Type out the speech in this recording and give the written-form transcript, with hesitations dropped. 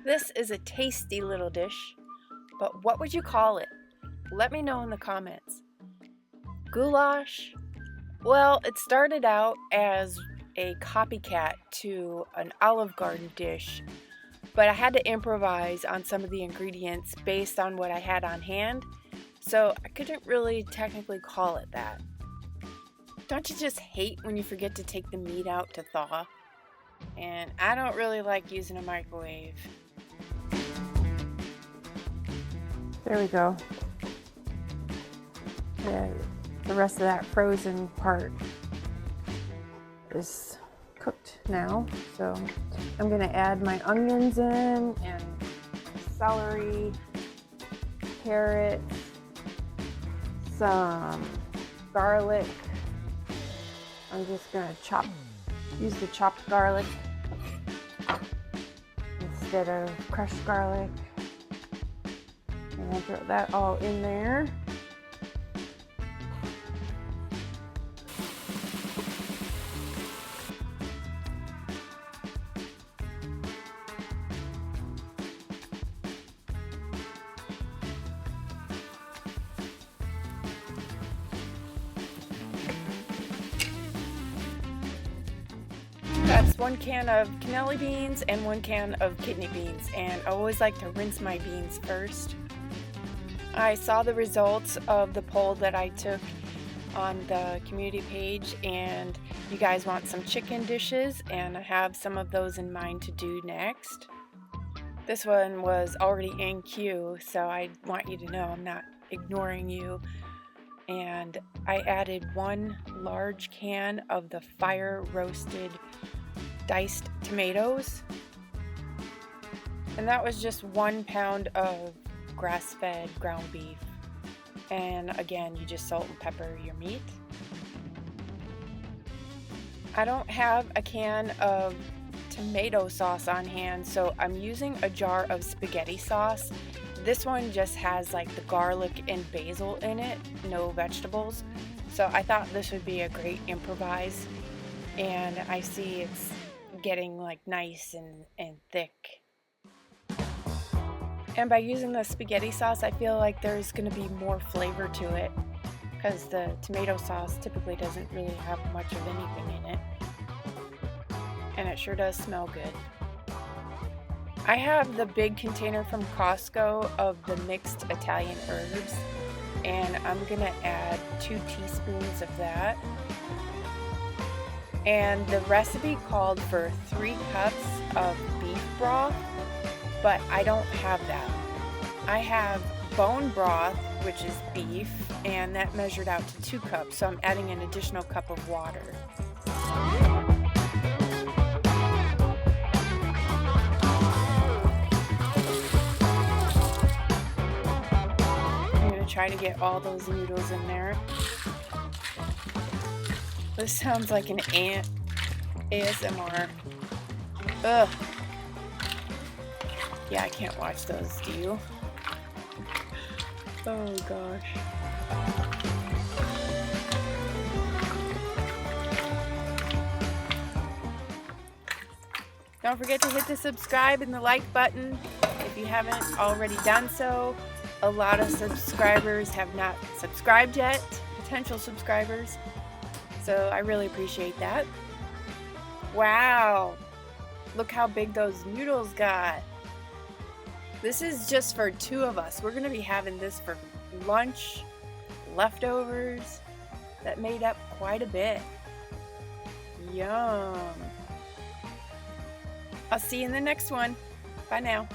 This is a tasty little dish, but what would you call it? Let me know in the comments. Goulash? Well, it started out as a copycat to an Olive Garden dish, but I had to improvise on some of the ingredients based on what I had on hand, so I couldn't really technically call it that. Don't you just hate when you forget to take the meat out to thaw? And I don't really like using a microwave. There we go. The rest of that frozen part is cooked now. So I'm gonna add my onions in and celery, carrots, some garlic. I'm just gonna use the chopped garlic instead of crushed garlic. And I'll throw that all in there. That's 1 can of cannelli beans and 1 can of kidney beans, and I always like to rinse my beans first. I saw the results of the poll that I took on the community page, and you guys want some chicken dishes, and I have some of those in mind to do next. This one was already in queue, so I want you to know I'm not ignoring you. And I added 1 large can of the fire roasted diced tomatoes, and that was just 1 pound of grass-fed ground beef. And again, you just salt and pepper your meat. I don't have a can of tomato sauce on hand, so I'm using a jar of spaghetti sauce. This one just has like the garlic and basil in it, no vegetables. So I thought this would be a great improvise, and I see it's getting like nice and thick. And by using the spaghetti sauce, I feel like there's going to be more flavor to it, because the tomato sauce typically doesn't really have much of anything in it. And it sure does smell good. I have the big container from Costco of the mixed Italian herbs, and I'm going to add 2 teaspoons of that. And the recipe called for 3 cups of beef broth, but I don't have that. I have bone broth, which is beef, and that measured out to 2 cups, so I'm adding an additional cup of water. I'm going to try to get all those noodles in there. This sounds like an ant ASMR. Ugh. Yeah, I can't watch those, do you? Oh gosh. Don't forget to hit the subscribe and the like button if you haven't already done so. A lot of subscribers have not subscribed yet, potential subscribers. So I really appreciate that. Wow, look how big those noodles got. This is just for 2 of us. We're gonna be having this for lunch, leftovers. That made up quite a bit. Yum. I'll see you in the next one. Bye now.